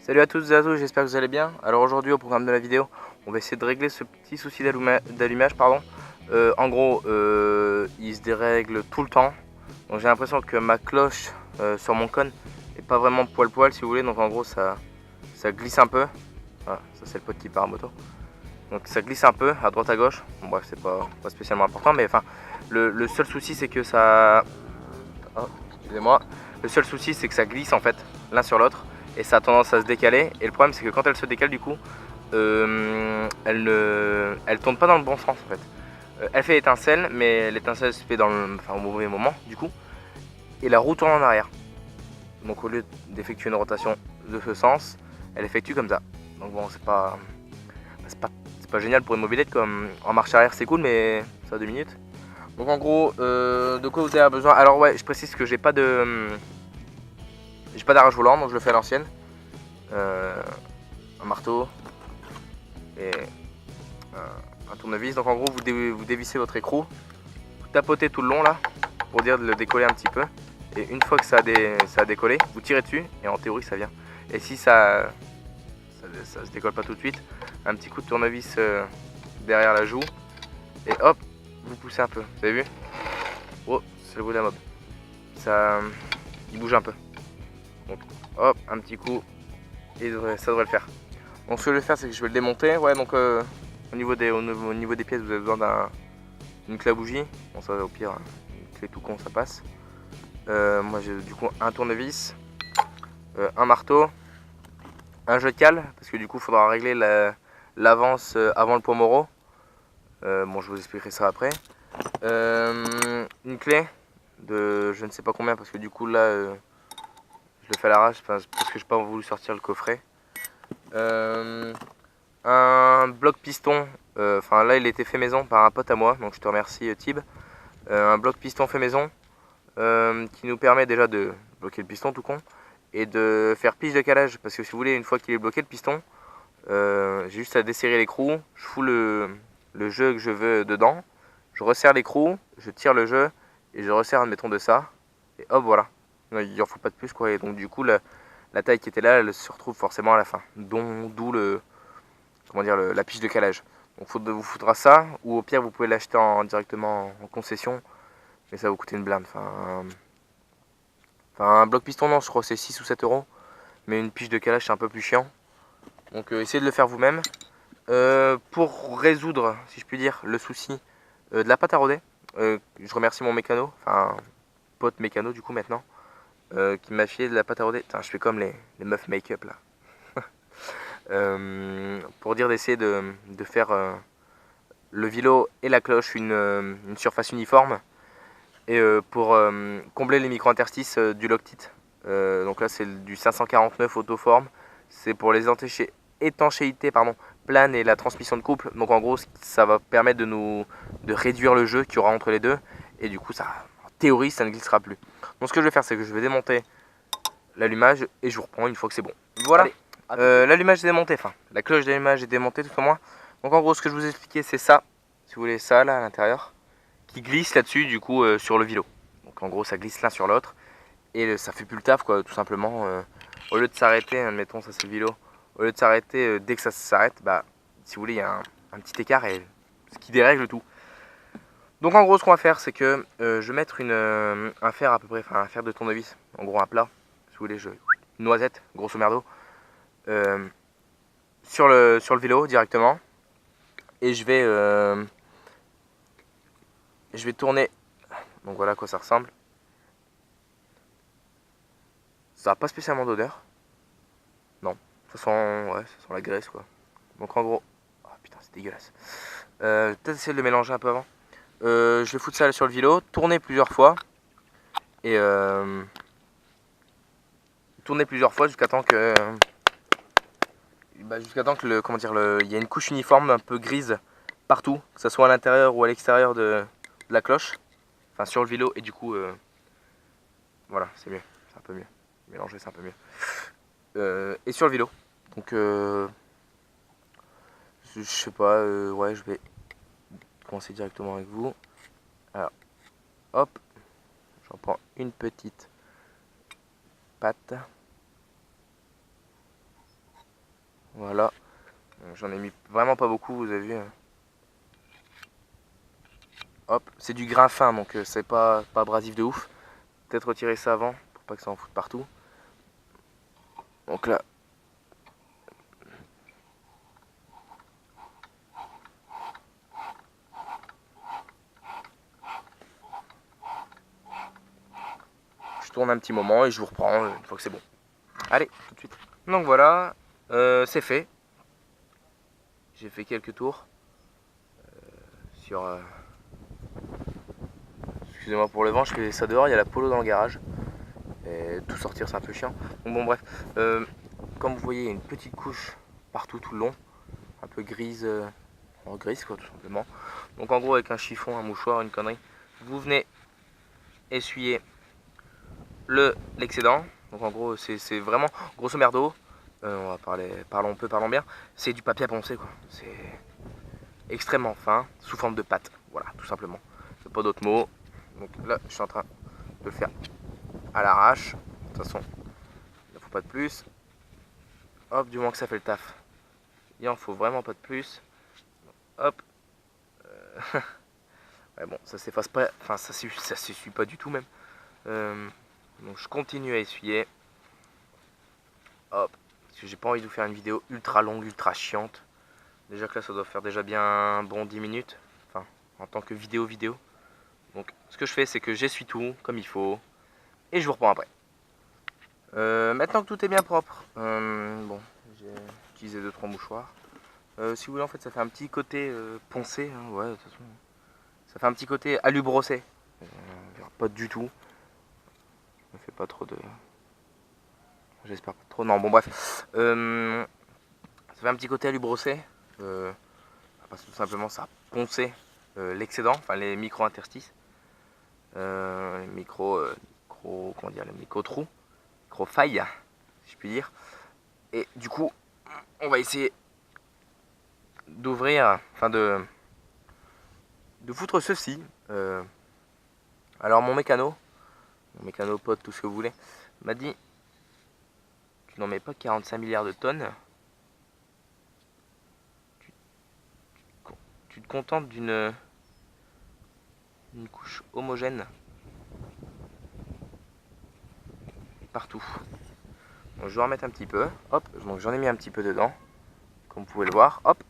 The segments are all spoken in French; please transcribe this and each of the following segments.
Salut à toutes et à tous, j'espère que vous allez bien. Alors aujourd'hui au programme de la vidéo, on va essayer de régler ce petit souci d'allumage. En gros, il se dérègle tout le temps. Donc j'ai l'impression que ma cloche sur mon cône est pas vraiment poil si vous voulez. Donc en gros ça glisse un peu. Voilà, ça c'est le pote qui part en moto. Donc ça glisse un peu à droite à gauche. Bon, bref, c'est pas spécialement important, mais enfin le seul souci c'est que ça... Oh, excusez-moi. Le seul souci c'est que ça glisse en fait l'un sur l'autre et ça a tendance à se décaler. Et le problème c'est que quand elle se décale du coup, elle tourne pas dans le bon sens en fait. Elle fait étincelle, mais l'étincelle se fait au mauvais moment du coup, et la roue tourne en arrière. Donc au lieu d'effectuer une rotation de ce sens, elle effectue comme ça. Donc bon, c'est pas génial pour une mobilette, comme en marche arrière c'est cool, mais ça a 2 minutes. Donc en gros, de quoi vous avez besoin? Alors ouais, je précise que j'ai pas d'arrache volant, donc je le fais à l'ancienne. Un marteau et un tournevis. Donc en gros, vous dévissez votre écrou, vous tapotez tout le long là pour dire de le décoller un petit peu. Et une fois que ça a décollé, vous tirez dessus et en théorie ça vient. Et si ça se décolle pas tout de suite, un petit coup de tournevis derrière la joue et hop, vous poussez un peu. Vous avez vu? Oh, c'est le bruit de la mob. Il bouge un peu. Donc hop, un petit coup et ça devrait le faire. Donc ce que je vais faire, c'est que je vais le démonter. Ouais, donc au niveau des pièces, vous avez besoin d'une clé à bougie. Bon, ça au pire, une clé tout con, ça passe. Moi j'ai du coup un tournevis, un marteau, un jeu de cale, parce que du coup il faudra régler l'avance avant le pommeau. Bon, je vous expliquerai ça après. Une clé de je ne sais pas combien, parce que du coup là je le fais à l'arrache, parce que je n'ai pas voulu sortir le coffret. Un bloc piston, enfin là il était fait maison par un pote à moi, donc je te remercie Tib. Un bloc piston fait maison qui nous permet déjà de bloquer le piston tout con et de faire pige de calage, parce que si vous voulez, une fois qu'il est bloqué le piston, j'ai juste à desserrer l'écrou, je fous le jeu que je veux dedans, je resserre l'écrou, je tire le jeu et je resserre admettons de ça et hop voilà, il en faut pas de plus quoi. Et donc du coup la taille qui était là elle se retrouve forcément à la fin, d'où la pige de calage. Donc vous faudra ça, ou au pire vous pouvez l'acheter directement en concession, mais ça va vous coûter une blinde. Un bloc piston non, je crois que c'est 6 ou 7 euros, mais une pige de calage c'est un peu plus chiant. Donc essayez de le faire vous-même. Pour résoudre, si je puis dire, le souci de la pâte à rôder, je remercie mon mécano, enfin pote mécano du coup maintenant, qui m'a filé de la pâte à rôder. Putain, je fais comme les meufs make-up là. Pour dire d'essayer de faire le vilo et la cloche une surface uniforme, et pour combler les micro-interstices du Loctite. Donc là c'est du 549 autoforme, c'est pour les étanchéités planes et la transmission de couple. Donc en gros ça va permettre de réduire le jeu qu'il y aura entre les deux, et du coup ça, en théorie ça ne glissera plus. Donc ce que je vais faire, c'est que je vais démonter l'allumage et je vous reprends une fois que c'est bon. Voilà. L'allumage est démonté, enfin la cloche d'allumage est démontée tout au moins. Donc en gros ce que je vous expliquais c'est ça, si vous voulez, ça là à l'intérieur, qui glisse là-dessus du coup sur le vilo. Donc en gros ça glisse l'un sur l'autre et ça fait plus le taf quoi, tout simplement. Au lieu de s'arrêter, admettons ça c'est le vilo, au lieu de s'arrêter dès que ça s'arrête, bah si vous voulez il y a un petit écart, et ce qui dérègle tout. Donc en gros ce qu'on va faire c'est que je vais mettre un fer à peu près, enfin un fer de tournevis, en gros un plat, si vous voulez, une noisette grosso merdo, sur le vélo directement, et je vais tourner. Donc voilà à quoi ça ressemble. Ça n'a pas spécialement d'odeur. Non. Ça sent, ouais, ça sent la graisse quoi. Donc en gros. Oh putain, c'est dégueulasse. Peut-être essayer de le mélanger un peu avant. Je vais foutre ça sur le vélo, tourner plusieurs fois. Et tourner plusieurs fois jusqu'à temps que. Comment dire, il y a une couche uniforme un peu grise partout, que ce soit à l'intérieur ou à l'extérieur de la cloche. Enfin sur le vélo, et du coup. Voilà, c'est mieux. C'est un peu mieux. Mélanger, c'est un peu mieux. Et sur le vélo. Donc je sais pas, ouais, je vais commencer directement avec vous. Alors, hop, j'en prends une petite patte. Voilà. J'en ai mis vraiment pas beaucoup, vous avez vu. Hop, c'est du grain fin, donc c'est pas abrasif de ouf. Peut-être retirer ça avant, pour pas que ça en foute partout. Donc là, je tourne un petit moment et je vous reprends une fois que c'est bon. Allez, tout de suite. Donc voilà, c'est fait. J'ai fait quelques tours sur... Excusez-moi pour le vent, je fais ça dehors, il y a la polo dans le garage. Et tout sortir c'est un peu chiant. Donc bon bref, comme vous voyez il y a une petite couche partout tout le long. Un peu grise, grise quoi tout simplement. Donc en gros avec un chiffon, un mouchoir, une connerie, vous venez essuyer l'excédent. Donc en gros c'est vraiment grosso merdo, on va parlons bien, c'est du papier à poncer quoi. C'est extrêmement fin, sous forme de pâte, voilà tout simplement. C'est pas d'autres mots. Donc là je suis en train de le faire à l'arrache. De toute façon, il ne faut pas de plus. Hop, du moment que ça fait le taf. Il en faut vraiment pas de plus. Hop. Ouais, bon, ça s'efface pas. Enfin, ça s'essuie pas du tout même. Donc je continue à essuyer. Hop. Parce que j'ai pas envie de vous faire une vidéo ultra longue, ultra chiante. Déjà que là, ça doit faire déjà bien un bon 10 minutes. Enfin, en tant que vidéo. Donc, ce que je fais, c'est que j'essuie tout comme il faut. Et je vous reprends après. Maintenant que tout est bien propre, bon, j'ai utilisé 2-3 mouchoirs. Si vous voulez, en fait, ça fait un petit côté poncé, hein, ouais, de toute façon, ça fait un petit côté alu brossé. Pas du tout. Je me fais pas trop de. J'espère pas trop. Non, bon, bref. Ça fait un petit côté alu brossé. Parce que tout simplement, ça a poncé l'excédent, enfin les micro-interstices. Les comment dire, les micro-trous, micro-failles, si je puis dire. Et du coup, on va essayer d'ouvrir, enfin de foutre ceci. Alors mon mécano pote, tout ce que vous voulez, m'a dit tu n'en mets pas 45 milliards de tonnes, tu te contentes d'une couche homogène partout. Donc je vais en remettre un petit peu, hop, donc j'en ai mis un petit peu dedans, comme vous pouvez le voir, hop,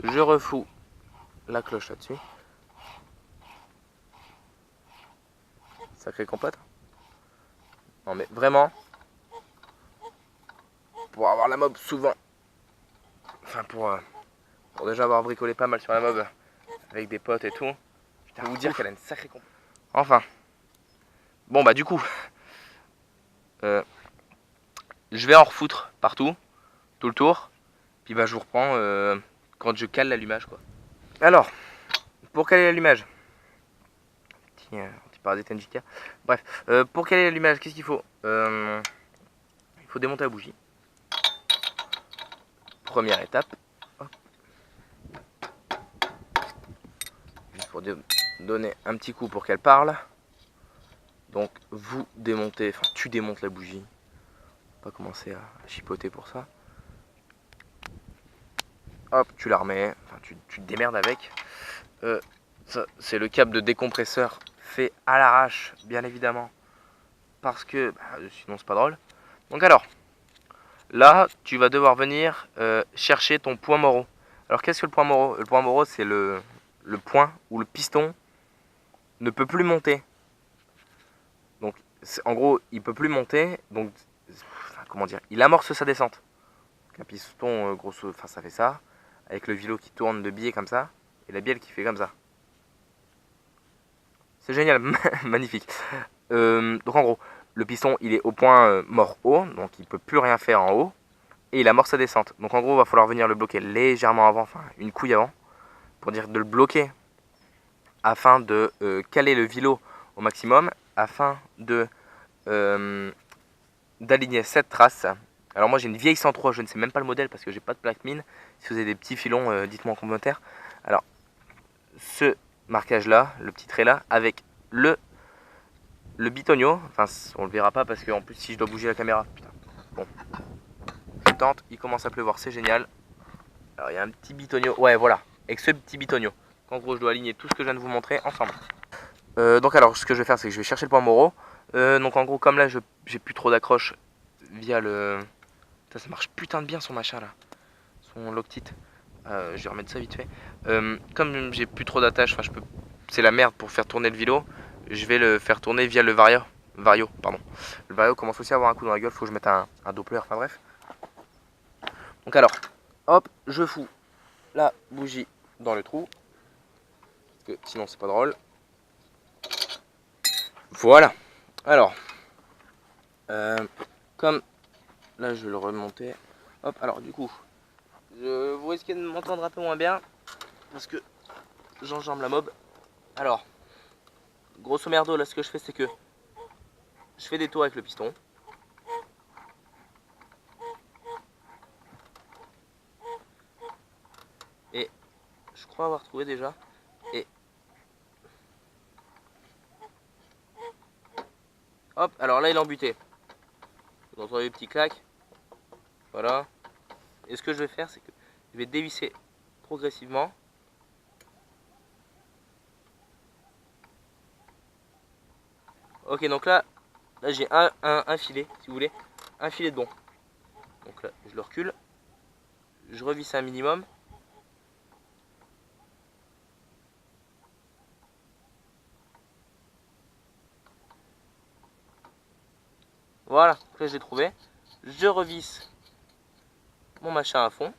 je refous la cloche là-dessus. Sacré compote. Non mais vraiment, pour avoir la mob souvent, enfin pour déjà avoir bricolé pas mal sur la mob avec des potes et tout, je peux vous dire qu'elle a une sacrée compote. Enfin, bon bah du coup, je vais en refoutre partout, tout le tour, puis bah je vous reprends quand je cale l'allumage quoi. Alors, pour caler l'allumage, petit parasite NJK. Bref, pour caler l'allumage, qu'est-ce qu'il faut? Il faut démonter la bougie. Première étape. Hop. Juste pour donner un petit coup pour qu'elle parle. Donc vous démontez, enfin tu démontes la bougie. Pas commencer à chipoter pour ça. Hop, tu la remets, enfin tu te démerdes avec. Ça, c'est le câble de décompresseur fait à l'arrache, bien évidemment. Parce que sinon c'est pas drôle. Donc alors, là tu vas devoir venir chercher ton point Moreau. Alors qu'est-ce que le point Moreau? Le point Moreau c'est le point où le piston ne peut plus monter. Donc en gros il peut plus monter, donc comment dire, il amorce sa descente. Donc, un piston grosso, enfin ça fait ça, avec le vilo qui tourne de biais comme ça, et la bielle qui fait comme ça. C'est génial, magnifique. Donc en gros, le piston il est au point mort haut, donc il peut plus rien faire en haut, et il amorce sa descente. Donc en gros il va falloir venir le bloquer légèrement avant, enfin une couille avant, pour dire de le bloquer, afin de caler le vilo au maximum, afin de d'aligner cette trace. Alors moi j'ai une vieille 103, je ne sais même pas le modèle parce que j'ai pas de plaque mine. Si vous avez des petits filons, dites-moi en commentaire. Alors ce marquage là, le petit trait là, avec le bitonio, enfin on le verra pas parce que en plus si je dois bouger la caméra, putain, bon, détente, il commence à pleuvoir, c'est génial. Alors il y a un petit bitonio, ouais voilà, avec ce petit bitonio. En gros je dois aligner tout ce que je viens de vous montrer ensemble. Donc alors ce que je vais faire c'est que je vais chercher le point Moro. Donc en gros comme là j'ai plus trop d'accroche via le... Putain, ça marche putain de bien son machin là, son Loctite. Je vais remettre ça vite fait. Comme j'ai plus trop d'attache, enfin c'est la merde pour faire tourner le vélo, je vais le faire tourner via le Vario, pardon. Le Vario commence aussi à avoir un coup dans la gueule, faut que je mette un Doppler, enfin bref. Donc alors, hop, je fous la bougie dans le trou, parce que sinon c'est pas drôle. Voilà. Alors, comme là je vais le remonter. Hop, alors du coup, vous risquez de m'entendre un peu moins bien, parce que j'enjambe la mob. Alors, grosso merdo, là ce que je fais c'est que je fais des tours avec le piston. Et je crois avoir trouvé déjà. Et hop, alors là il est embuté. Vous entendez les petits claques. Voilà. Et ce que je vais faire, c'est que je vais dévisser progressivement. Ok, donc là j'ai un filet, si vous voulez. Un filet de bon. Donc là, je le recule. Je revisse un minimum. Voilà, donc là je l'ai trouvé. Je revisse mon machin à fond.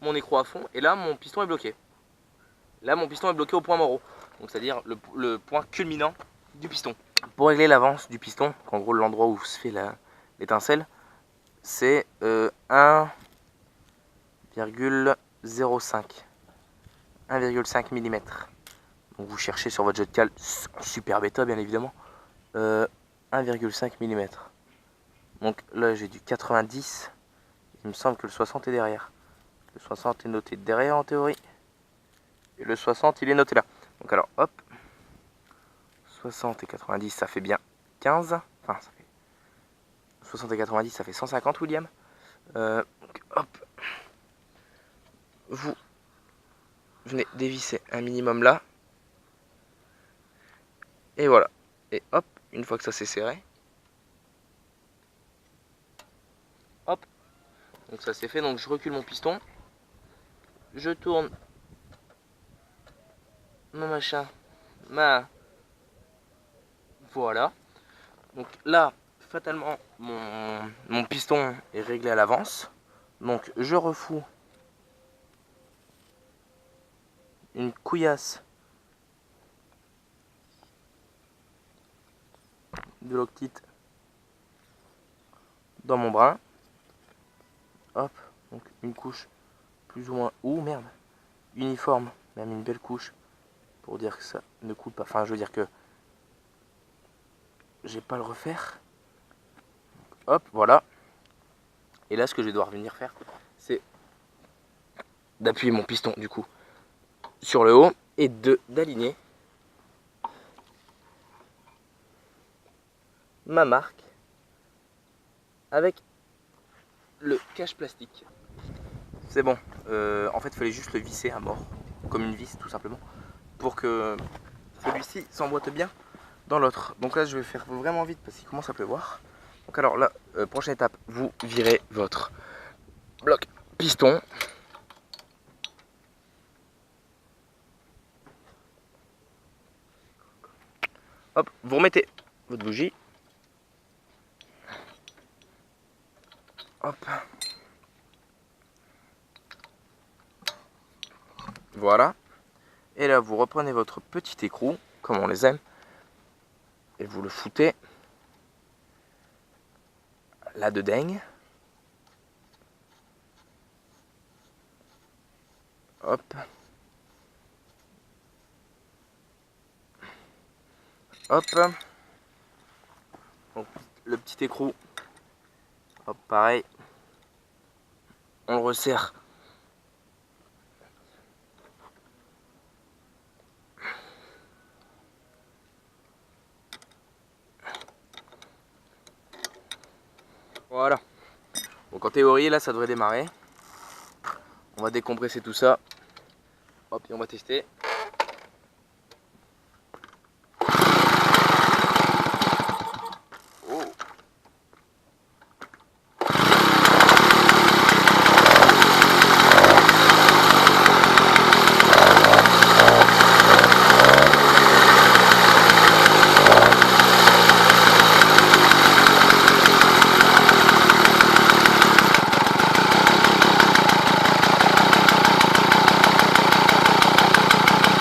Mon écrou à fond. Et là, mon piston est bloqué. Là, mon piston est bloqué au point Moro. Donc c'est-à-dire le point culminant du piston. Pour régler l'avance du piston, en gros l'endroit où se fait l'étincelle, c'est 1,05 mm. Donc vous cherchez sur votre jet de cale, super bêta bien évidemment, 1,5 mm. Donc là j'ai du 90, il me semble que le 60 est derrière. Le 60 est noté derrière en théorie, et le 60 il est noté là. Donc alors hop, 60 et 90 ça fait bien 15, enfin ça fait 60 et 90 ça fait 150 William. Donc hop, vous venez dévisser un minimum là. Et voilà. Et hop, une fois que ça s'est serré. Hop. Donc ça c'est fait, donc je recule mon piston. Je tourne mon machin. Voilà. Donc là, fatalement, mon piston est réglé à l'avance. Donc je refous une couillasse de Loctite dans mon brin. Hop, donc une couche plus ou moins, merde, uniforme, même une belle couche pour dire que ça ne coule pas. Enfin, je veux dire que j'ai pas à le refaire. Hop, voilà. Et là, ce que je vais devoir venir faire, c'est d'appuyer mon piston du coup sur le haut et d'aligner ma marque avec le cache plastique. C'est bon, en fait il fallait juste le visser à mort, comme une vis tout simplement, pour que celui-ci s'emboîte bien dans l'autre. Donc là je vais faire vraiment vite parce qu'il commence à pleuvoir. Donc alors là, prochaine étape, vous virez votre bloc piston. Hop, vous remettez votre bougie. Hop. Voilà. Et là, vous reprenez votre petit écrou, comme on les aime, et vous le foutez là dedans. Hop. Hop. Donc, le petit écrou. Hop, pareil. On le resserre. Voilà. Donc en théorie là ça devrait démarrer. On va décompresser tout ça. Hop, et on va tester. Oh.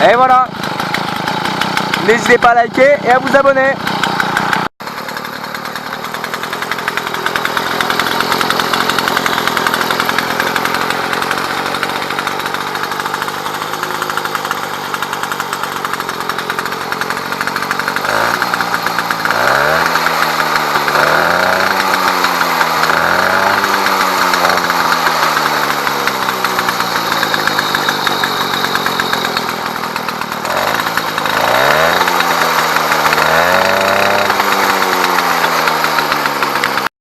Et voilà, n'hésitez pas à liker et à vous abonner.